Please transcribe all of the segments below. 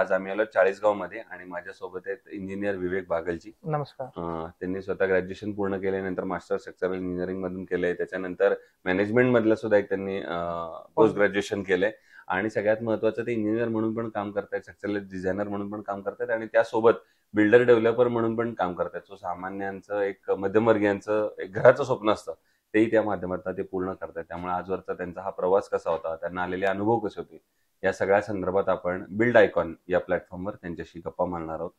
आज आम्ही आलो चाळीसगाव मध्ये आणि माझ्यासोबत आहेत इंजिनियर विवेक बागलजी. नमस्कार. त्यांनी स्वतः ग्रॅज्युएशन पूर्ण केल्यानंतर मास्टर स्ट्रक्चरल इंजिनिअरिंग मधून केलंय, त्याच्यानंतर मॅनेजमेंट मधलं सुद्धा एक त्यांनी पोस्ट ग्रॅज्युएशन केलंय आणि सगळ्यात महत्वाचं ते इंजिनियर म्हणून पण काम करतायत, स्ट्रक्चरल डिझायनर म्हणून पण काम करतायत आणि त्यासोबत बिल्डर डेव्हलपर म्हणून पण काम करतायत. सो सामान्यांचं एक मध्यमवर्गीयांचं एक घराचं स्वप्न असतं तेही त्या माध्यमातून ते पूर्ण करतात. त्यामुळे आजवरचा त्यांचा हा प्रवास कसा होता, त्यांना आलेले अनुभव कसे होते, या सगळ्या संदर्भात आपण बिल्ड आयकॉन या प्लॅटफॉर्मवर त्यांच्याशी गप्पा मारणार आहोत.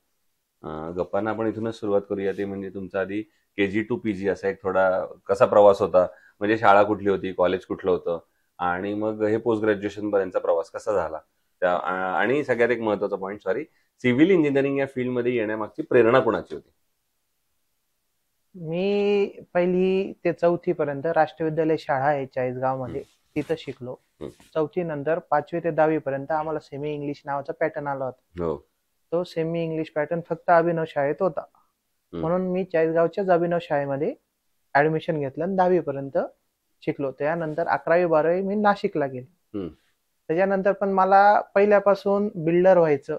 गप्पांना आपण इथूनच सुरुवात करूया. ते म्हणजे तुमचा आधी KG to PG असा एक थोडा कसा प्रवास होता, म्हणजे शाळा कुठली होती, कॉलेज कुठलं होतं आणि मग हे पोस्ट ग्रॅज्युएशन पर्यंतचा प्रवास कसा झाला त्या, आणि सगळ्यात एक महत्वाचा पॉईंट सिव्हिल इंजिनिअरिंग या फील्डमध्ये येण्यामागची प्रेरणा कोणाची होती? मी पहिली ते 4थी पर्यंत राष्ट्रीय विद्यालय शाळा आहे चाळीसगाव मध्ये, तिथं शिकलो. 4थी नंतर 5वी ते 10वी पर्यंत आम्हाला सेमी इंग्लिश नावाचा पॅटर्न आला होता. तो सेमी इंग्लिश पॅटर्न फक्त अभिनव शाळेत होता, म्हणून मी चाळीसगावच्याच अभिनव शाळेमध्ये ऍडमिशन घेतलं आणि 10वी पर्यंत शिकलो. त्यानंतर 11वी 12वी मी नाशिकला गेलो. त्याच्यानंतर पण मला पहिल्यापासून बिल्डर व्हायचं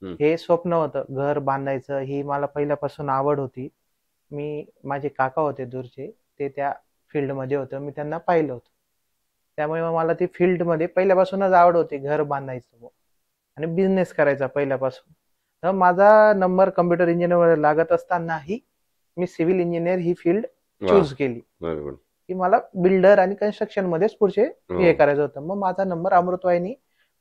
हे स्वप्न होतं, घर बांधायचं ही मला पहिल्यापासून आवड होती. माझे काका होते दूरचे, ते त्या फील्डमध्ये होते, मी त्यांना पाहिलं होतं. त्यामुळे मला ती फील्डमध्ये पहिल्यापासूनच आवड होती, घर बांधायचं आणि बिझनेस करायचा पहिल्यापासून. तर माझा नंबर कम्प्युटर इंजिनिअर लागत असतानाही मी सिव्हिल इंजिनियर ही फील्ड चूज केली की मला बिल्डर आणि कन्स्ट्रक्शन मध्येच पुढचे हे करायचं होतं. मग माझा number Amrutvahini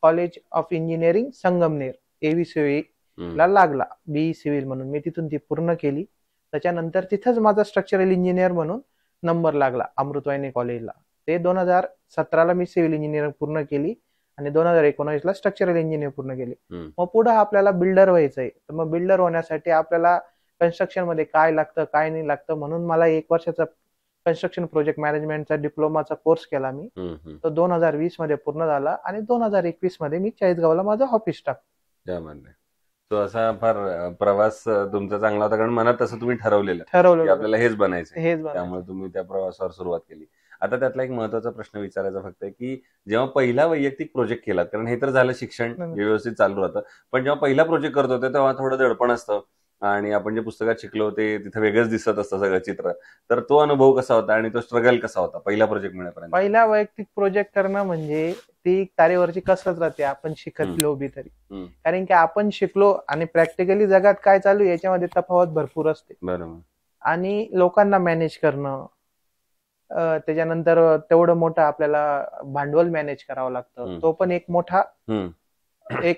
college of engineering Sangamner AVCOE ला लागला, BE सिव्हिल म्हणून. मी तिथून ती पूर्ण केली. त्याच्यानंतर तिथंच माझा स्ट्रक्चरल इंजिनियर म्हणून नंबर लागला अमृतवाहिनी कॉलेजला. ते 2017ला मी सिव्हिल इंजिनिअरिंग पूर्ण केली आणि 2019ला स्ट्रक्चरल इंजिनिअरिंग पूर्ण केली. मग पुढे आपल्याला बिल्डर व्हायचंय, तर मग बिल्डर होण्यासाठी आपल्याला कन्स्ट्रक्शन मध्ये काय लागतं काय नाही लागतं, म्हणून मला 1 वर्षाचा कन्स्ट्रक्शन प्रोजेक्ट मॅनेजमेंटचा डिप्लोमाचा कोर्स केला मी. तो 2020 मध्ये पूर्ण झाला आणि 2021 मध्ये मी चाळीसगावला माझं ऑफिस टाकलं. तो असा फार प्रवास तुमचा चांगला होता, कारण मनात तसं तुम्ही ठरवलेलं की आपल्याला हेच बनायचं, त्यामुळे तुम्ही त्या प्रवासावर सुरुवात केली. आता त्यातला एक महत्वाचा प्रश्न विचारायचा फक्त आहे की जेव्हा पहिला वैयक्तिक प्रोजेक्ट केला, कारण हे तर झालं शिक्षण व्यवस्थित चालू राहतं, पण जेव्हा पहिला प्रोजेक्ट करत होते तेव्हा थोडं दडपण असतं आणि आपण जे पुस्तकात शिकलो ते तिथं वेगळंच दिसत असतं सगळं चित्र. तर तो अनुभव कसा होता आणि तो स्ट्रगल कसा होता पहिला प्रोजेक्ट मिळेपर्यंत? पहिला वैयक्तिक प्रोजेक्ट करणं म्हणजे ती तारेवरची कसरत राहते, आपण शिकलो बी तरी. कारण की आपण शिकलो आणि प्रॅक्टिकली जगात काय चालू याच्यामध्ये तफावत भरपूर असते. बरोबर. आणि लोकांना मॅनेज करणं, त्याच्यानंतर तेवढं मोठं आपल्याला भांडवल मॅनेज करावं लागतं, तो पण एक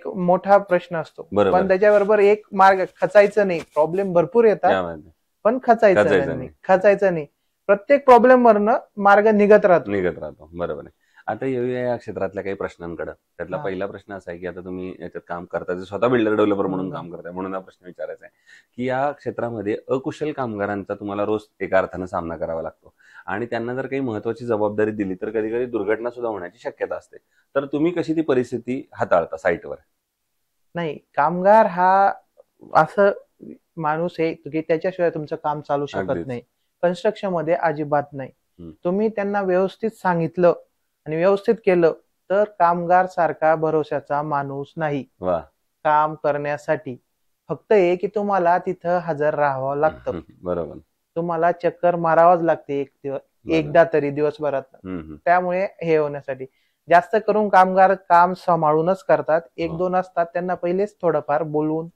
मोठा प्रश्न असतो. पण त्याच्याबरोबर एक मार्ग, खचायचं नाही. प्रॉब्लेम भरपूर येतात पण खचायचं नाही. प्रत्येक प्रॉब्लेम वरनं मार्ग निघत राहतो. बरोबर आहे. आता येऊया या क्षेत्रातल्या काही प्रश्नांकडे. त्यातला पहिला प्रश्न असा आहे की आता तुम्ही याच्यात काम करताय, स्वतः बिल्डर डेव्हलपर म्हणून काम करताय, म्हणून हा प्रश्न विचारायचा आहे की या क्षेत्रामध्ये अकुशल कामगारांचा तुम्हाला रोज एका अर्थानं सामना करावा लागतो आणि त्यांना जर काही महत्वाची जबाबदारी दिली तर कधी कधी दुर्घटना सुद्धा होण्याची शक्यता असते. तर तुम्ही कशी ती परिस्थिती हाताळता साईटवर? नाही, कामगार हा असं माणूस आहे की त्याच्याशिवाय तुमचं काम चालू शकत नाही. कन्स्ट्रक्शन मध्ये अजिबात नाही. तुम्ही त्यांना व्यवस्थित सांगितलं आणि व्यवस्थित केलं तर कामगार सारखा भरोशाचा माणूस नाही काम करण्यासाठी. फक्त हे की तुम्हाला तिथं हजर राहावं लागतं. बरोबर. तुम्हाला चक्कर मारावाच लागते एकदा तरी दिवसभरात. त्यामुळे हे होण्यासाठी जास्त करून कामगार काम सांभाळूनच करतात. 1-2 असतात, त्यांना पहिलेच थोडंफार बोलून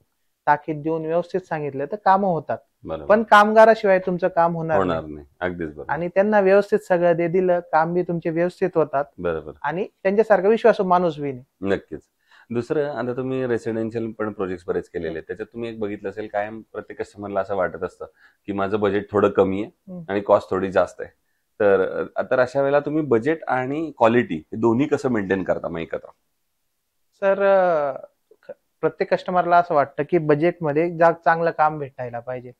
ताकीद देऊन व्यवस्थित सांगितलं तर कामं होतात. पण कामगाराशिवाय तुमचं काम होणार नाही. अगदीच बरोबर. आणि त्यांना व्यवस्थित सगळं दिलं, काम बी तुमचे व्यवस्थित होतात. बरोबर. आणि त्यांच्यासारखा विश्वासू माणूस बी नाही. नक्कीच. दुसरं, आता तुम्ही रेसिडेन्शियल पण प्रोजेक्ट बरेच केलेले, त्याच्यात तुम्ही एक बघितलं असेल, कायम प्रत्येक कस्टमरला असं वाटत असतं की माझं बजेट थोडं कमी आहे आणि कॉस्ट थोडी जास्त आहे. तर अशा वेळेला तुम्ही बजेट आणि क्वालिटी हे दोन्ही कसं मेंटेन करता मग एकत्र? सर, प्रत्येक कस्टमरला असं वाटतं की बजेटमध्ये चांगलं काम भेटायला पाहिजे,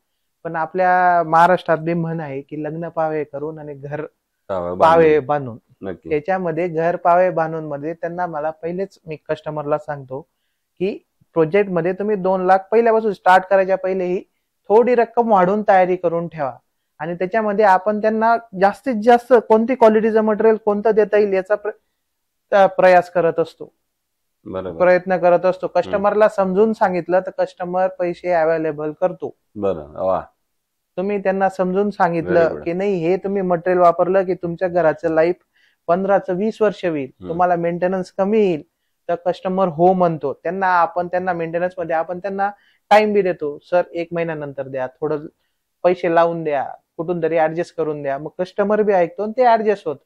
पण आपल्या महाराष्ट्रात बी म्हण आहे की लग्न पावे करून आणि घर पावे बांधून. त्याच्यामध्ये घर पावे बांधून मध्ये त्यांना मला पहिलेच मी कस्टमरला सांगतो की प्रोजेक्ट मध्ये तुम्ही 2 लाख पहिल्यापासून स्टार्ट करायच्या पहिलेही थोडी रक्कम वाढून तयारी करून ठेवा आणि त्याच्यामध्ये आपण त्यांना जास्तीत जास्त कोणती क्वालिटीचं मटेरियल कोणतं देता येईल याचा प्रयास करत असतो. प्रयत्न करत असतो. कस्टमरला समजून सांगितलं तर कस्टमर पैसे अवेलेबल करतो. बरं, वा. तुम्ही त्यांना समजून सांगितलं की नाही हे तुम्ही मटेरियल वापरलं की तुमच्या घराचं लाईफ 15 ते 20 वर्ष होईल, तुम्हाला मेंटेनन्स कमी येईल, तर कस्टमर हो म्हणतो. त्यांना मेंटेनन्स मध्ये आपण त्यांना टाइम बी देतो. सर 1 महिन्यानंतर द्या, थोडं पैसे लावून द्या, कुठून तरी ऍडजस्ट करून द्या. मग कस्टमर बी ऐकतो आणि ते ऍडजस्ट होत.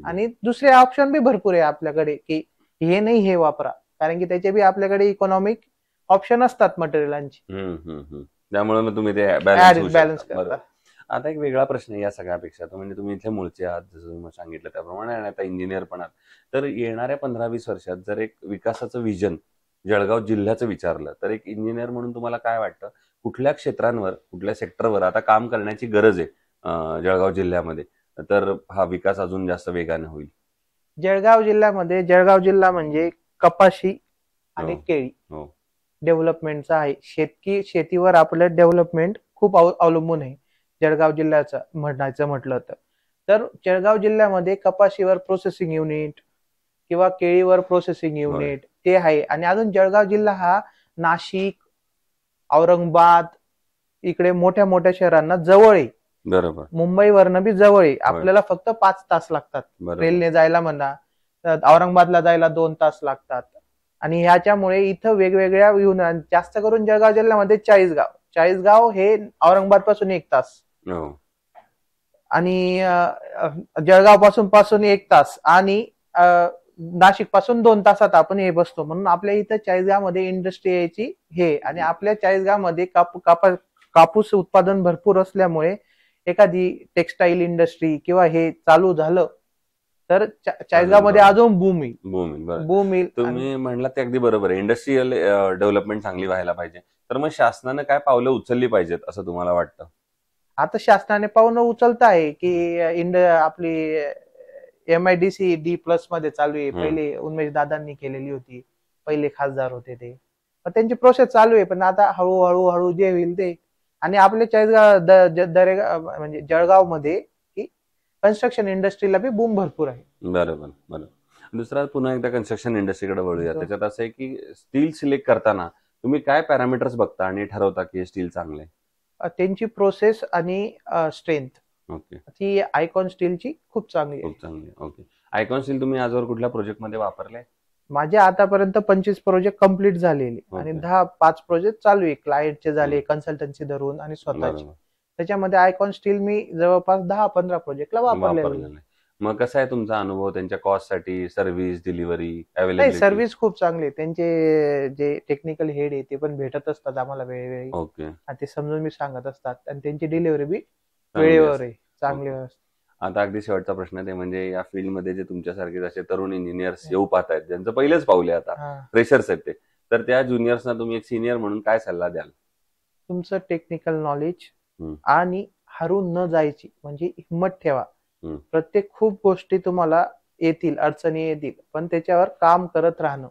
आणि दुसरे ऑप्शन बी भरपूर आहे आपल्याकडे की हे नाही हे वापरा, कारण की त्याचे बी आपल्याकडे इकॉनॉमिक ऑप्शन असतात मटेरियलांची. त्यामुळे मग तुम्ही ते बॅलन्स करता. आता एक वेगळा प्रश्न आहे या सगळ्यापेक्षा, तो म्हणजे तुम्ही इथे मूळचे आहात, जसं तुम्ही सांगितलं त्याप्रमाणे, आणि आता इंजिनियर पण आहात. तर येणाऱ्या 15-20 वर्षात जर एक विकासाचं विजन जळगाव जिल्ह्याचं विचारलं तर एक इंजिनियर म्हणून तुम्हाला काय वाटतं, कुठल्या क्षेत्रांवर, कुठल्या सेक्टरवर आता काम करण्याची गरज आहे जळगाव जिल्ह्यामध्ये, तर हा विकास अजून जास्त वेगाने होईल? जळगाव जिल्हा म्हणजे कपाशी आणि केळी डेव्हलपमेंटचा आहे. शेतीवर आपलं डेव्हलपमेंट खूप अवलंबून आहे जळगाव जिल्ह्याचं म्हणायचं म्हटलं तर जळगाव जिल्ह्यामध्ये कपाशीवर प्रोसेसिंग युनिट किंवा केळीवर प्रोसेसिंग युनिट ते आहे. आणि अजून जळगाव जिल्हा हा नाशिक, औरंगाबाद इकडे मोठ्या मोठ्या शहरांना जवळ आहे. बरोबर. मुंबईवरनं बी जवळ आहे. आपल्याला फक्त 5 तास लागतात रेल्वेने जायला म्हणा, औरंगाबादला जायला 2 तास लागतात. आणि ह्याच्यामुळे इथं वेगवेगळ्या जास्त करून जळगाव जिल्ह्यामध्ये चाळीसगाव हे औरंगाबाद पासून 1 तास आणि जळगाव पासून 1 तास आणि नाशिक पासून 2 तासात आपण हे बसतो. म्हणून आपल्या इथं चाळीसगाव मध्ये इंडस्ट्री यायची हे, आणि आपल्या चाळीसगाव मध्ये कापूस उत्पादन भरपूर असल्यामुळे एखादी टेक्सटाईल इंडस्ट्री किंवा हे चालू झालं तर चाळीसगाव मध्ये अजून बूम येईल. तुम्ही म्हणलात ते अगदी बरोबर आहे. इंडस्ट्रियल डेव्हलपमेंट चांगली व्हायला पाहिजे. तर मग शासनाने काय पावलं उचलली पाहिजेत असं तुम्हाला वाटतं? आता शासनाने पावलं उचलत आहे की आपली MIDC D+ मध्ये चालू आहे. पहिले उमेश दादांनी केलेली होती, पहिले खासदार होते ते, त्यांची प्रोसेस चालू आहे. पण आता हळूहळू जे होईल ते. आणि आपले चाळीसगाव म्हणजे जळगाव मध्ये कन्स्ट्रक्शन इंडस्ट्रीला बी बूम भरपूर आहे. बरोबर. दुसरा पुन्हा एकदा कन्स्ट्रक्शन इंडस्ट्रीकडे वळूया. त्याच्यात असं आहे की स्टील सिलेक्ट करताना तुम्ही काय पॅरामीटर्स बघता आणि ठरवता की स्टील चांगलं आहे? त्यांची प्रोसेस आणि स्ट्रेंथ. ती आयकॉन स्टीलची खूप चांगली आहे. आयकॉन स्टील तुम्ही आजवर कुठल्या प्रोजेक्ट मध्ये वापरले? माझे आतापर्यंत 25 प्रोजेक्ट कम्प्लीट झालेले आणि 5 प्रोजेक्ट चालू आहे. क्लायंटचे झाले, कन्सल्टन्सी धरून आणि स्वतःचे. त्याच्यामध्ये आयकॉन स्टील मी जवळपास 10-15 प्रोजेक्टला वापरलेलं आहे. मग कसा आहे तुमचा अनुभव त्यांच्या कॉस्ट साठी, सर्व्हिस, डिलिव्हरी, अवेलेबिलिटी? सर्व्हिस खूप चांगली. त्यांचे जे टेक्निकल हेड आहे ते पण भेटत असतात आम्हाला वेळोवेळी, आणि ते समजून मी सांगत असतात. आणि त्यांची डिलिव्हरी बी वेळेवर आहे, चांगली व्यवस्था. आता अगदी शेवटचा प्रश्न ते म्हणजे या फील्डमध्ये जे तुमच्यासारखे जसे तरुण इंजिनियर्स येऊ पाहत आहेत, ज्यांचं पहिलेच पाऊले आता फ्रेशर्स आहेत ते, तर त्या ज्युनियर्सना तुम्ही एक सिनियर म्हणून काय सल्ला द्याल? तुमचं टेक्निकल नॉलेज आणि हरून न जायची म्हणजे हिंमत ठेवा. प्रत्येक खूप गोष्टी तुम्हाला येतील, अडचणी येतील, पण त्याच्यावर काम करत राहणं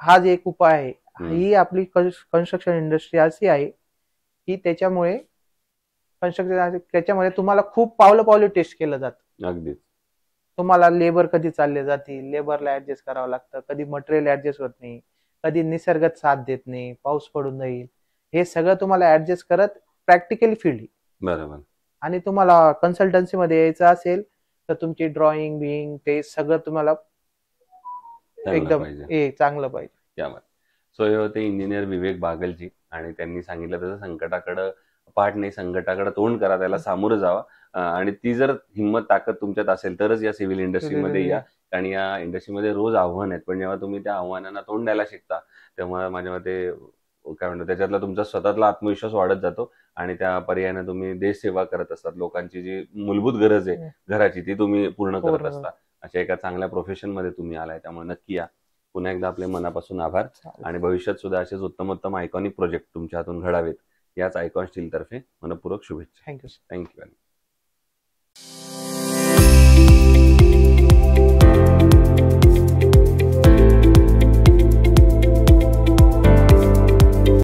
हाच एक उपाय आहे. ही आपली कन्स्ट्रक्शन इंडस्ट्री अशी आहे की त्याच्यामुळे तुम्हाला खूप पावलं टेस्ट केलं जातं. अगदी. तुम्हाला लेबर कधी चालले जातील, लेबरला ऍडजस्ट करावं लागतं, कधी मटेरियल ऍडजस्ट होत नाही, कधी निसर्गात साथ देत नाही, पाऊस पडून जाईल, हे सगळं तुम्हाला ऍडजस्ट करत प्रॅक्टिकल फील्ड. बरोबर. आणि तुम्हाला कन्सल्टन्सी मध्ये यायचं असेल तर तुमची ड्रॉइंग बिंग ते सगळं तुम्हाला एकदम चांगलं पाहिजे. सो हे होते इंजिनियर विवेक बागलजी, आणि त्यांनी सांगितलं तसं संकटाकडे पाठ नाही, संकटाकडे तोंड करा, त्याला सामोरं जावा. आणि ती जर हिंमत, ताकद तुमच्यात असेल तरच या सिव्हिल इंडस्ट्रीमध्ये या. आणि या इंडस्ट्रीमध्ये रोज आव्हान आहेत, पण जेव्हा तुम्ही त्या आव्हानांना तोंड द्यायला शिकता तेव्हा माझ्या मते काय म्हणतो त्याच्यातला तुमचा स्वतःतला आत्मविश्वास वाढत जातो, आणि त्या पर्यायाने तुम्ही देश सेवा करत असतात. लोकांची जी मूलभूत गरज आहे घराची ती तुम्ही पूर्ण करत असता. अशा एका चांगल्या प्रोफेशन मध्ये तुम्ही आलाय, त्यामुळे नक्की या. पुन्हा एकदा आपले मनापासून आभार, आणि भविष्यात सुद्धा असेच उत्तमोत्तम आयकॉनिक प्रोजेक्ट तुमच्या हातून घडावेत याच आयकॉन स्टील तर्फे मनपूर्वक शुभेच्छा. थँक्यू. थँक्यू.